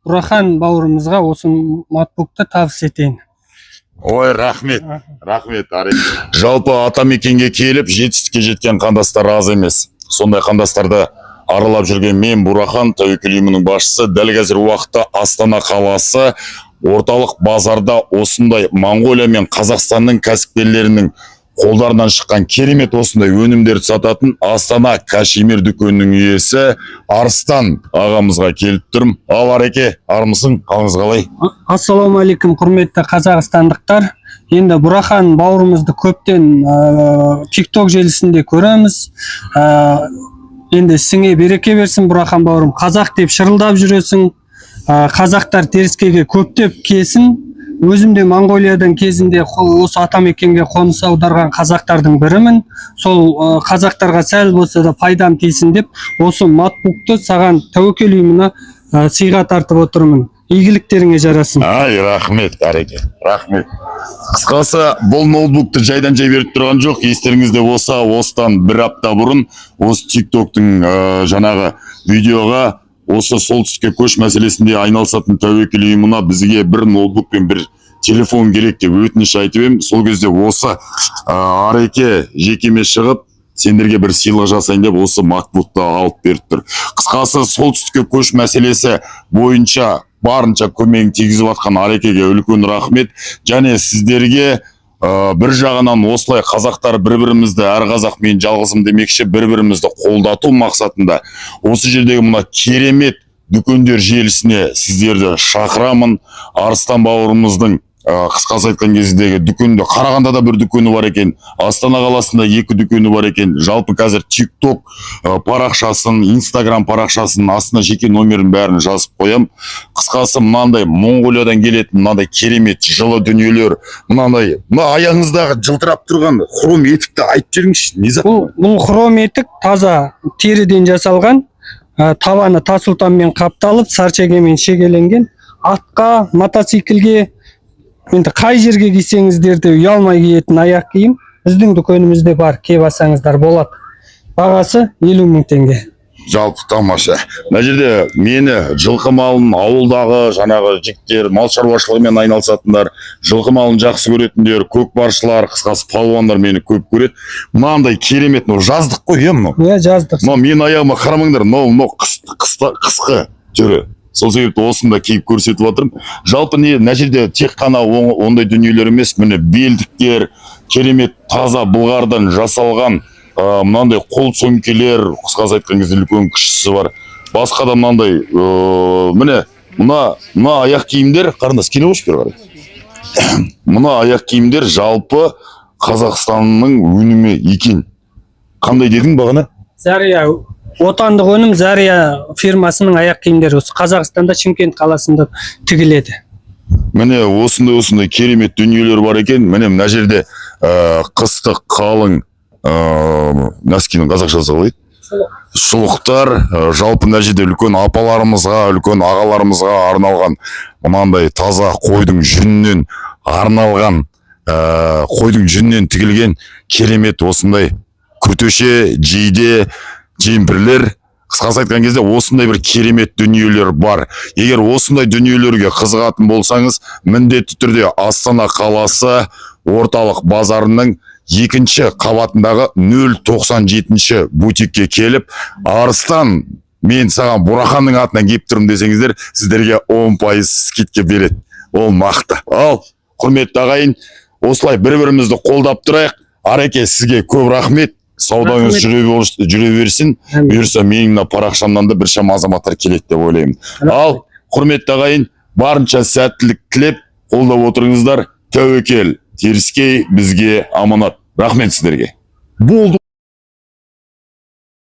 Бурахан бауырымызға осы ноутбукты табыс етейін. Ой, рахмет, Арек. Жалпы атамекенге келіп, жетістікке жеткен қандастар аз емес. Сондай қандастарды аралап жүрген мен Бурахан, тәуекел ұйымының басшысы. Дәл қазір уақытта Астана қаласы орталық базарда осындай Моңғолия мен Қазақстанның кәсіпкерлерінің қолдарынан шыққан керемет осындай өнімдерді сататын Астана Кашемир дүкенінің иесі Арыстан ағамызға келіп тұрмын. Ал Ареке, армысың? Қалыңыз қалай? Ассалаумағалейкум, құрметті қазақстандықтар. Енді Бурахан бауырымызды көптен TikTok желісінде көреміз. Енді сіңе береке берсін, Бурахан бауырым. Қазақ деп шырылдап жүресің. Қазақтар теріскеге көптеп келсін. Өзім де Моңғолиядан кезінде осы атамекенге қоныс аударған қазақтардың бірімін. Сол қазақтарға сәл болса да пайдам тисін деп, осы ноутбукты саған тәуекел ұйымына сыйға тартып отырмын. Игіліктеріңе жарасын. Ай, рахмет, Ареке, рахмет. Қысқасы, бұл ноутбукты жайдан жай беріп тұрған жоқ. Естеріңізде болса, осыдан бір апта бұрын осы TikTok-тың жаңағы видеоға осы солтүстікке көш мәселесінде айналысатын тәуекел ұйымына бізге бір ноутбук пен бір телефон керек деп өтініш айтып едім. Сол кезде осы Ареке жекеме шығып, сендерге бір сыйлық жасайын деп осы ноутбукты алып беріп тұр. Қысқасы, солтүстікке көш мәселесі бойынша барынша көмегін тигізіп жатқан Арекеге үлкен рахмет. Және сіздерге бір жағынан осылай қазақтар бір-бірімізді, әр қазақ мен жалғызым демекші, бір-бірімізді қолдату мақсатында осы жердегі мына керемет дүкендер желісіне сіздерді шақырамын. Арыстан бауырымыздың қысқасы айтқан кездегі дүкенде, Қарағандыда бір дүкені бар екен, Астана қаласында 2 дүкені бар екен. Жалпы қазір TikTok парақшасын, Instagram парақшасын, астына жеке номерін бәрін жазып қоям. Қысқасы, мынандай Моңғолиядан келетін мынандай керемет жылы дүниелер, мынандай аяғыңыздағы жылтырап тұрған хром етікті айтып жіберіңізші, не зат? Бұл хром етік таза теріден жасалған, табаны тасұлтанмен қапталып, сарчегемен шегеленген. Атқа, мотоциклге, енді қай жерге кисеңіздер де ұялмай киетін аяқ киім біздің дүкенімізде бар, кеп алсаңыздар болады. Бағасы 50 000 теңге. Жалпы тамаша. Мына жерде мені жылқы малын, ауылдағы жаңағы жігіттер, мал шаруашылығымен айналысатындар, жылқы малын жақсы көретіндер, көкпаршылар, қысқасы палуандар мені көп көреді. Мынандай керемет, жаздық қой, Иә, жаздық. Мен аяғыма қарамаңдар, қысқы түрі. Сол себепті осында кейіп көрсетіп отырмын. Жалпы мына жерде тек қана ондай дүниелер емес, міне белдіктер, керемет таза былғардан жасалған мынандай қол сөмкелер, қысқасы айтқан кезде үлкен кішісі бар. Басқа да мынандай, міне мына аяқ киімдер, қарындас келе қойшы бері қарай. Мына аяқ киімдер жалпы Қазақстанның өнімі екен. Қандай дедің бағана? Зария, отандық өнім Зария фирмасының аяқ киімдері осы Қазақстанда Шымкент қаласында тігіледі. Міне осындай керемет дүниелер бар екен. Міне мына жерде қыстық қалың носкидің қазақшасы қалай? Шұлықтар, жалпы мына жерде үлкен апаларымызға, үлкен ағаларымызға арналған мынандай таза қойдың жүнінен арналған, қойдың жүнінен тігілген керемет осындай күртеше, жейде, жемпірлер. Қысқасы айтқан кезде осындай бір керемет дүниелер бар. Егер осындай дүниелерге қызығатын болсаңыз, міндетті түрде Астана қаласы орталық базарының 2-ші қабатындағы 097-ші бутикке келіп, Арыстан, мен саған Бураханның атынан кеп тұрмын десеңіздер, сіздерге 10% скидка береді. Ол мақты. Ал, құрметті ағайын, осылай бір-бірімізді қолдап тұрайық. Ареке, сізге көп рахмет. Саудаңыз жүре берсін. Бұйырса менің парақшамнан да біршама азаматтар келеді деп ойлаймын. Ал, құрметті ағайын, барынша сәттілік тілеп, қолдап отырыңыздар. Тәуекел, теріскей бізге аманат. Рахмет сіздерге. Болды.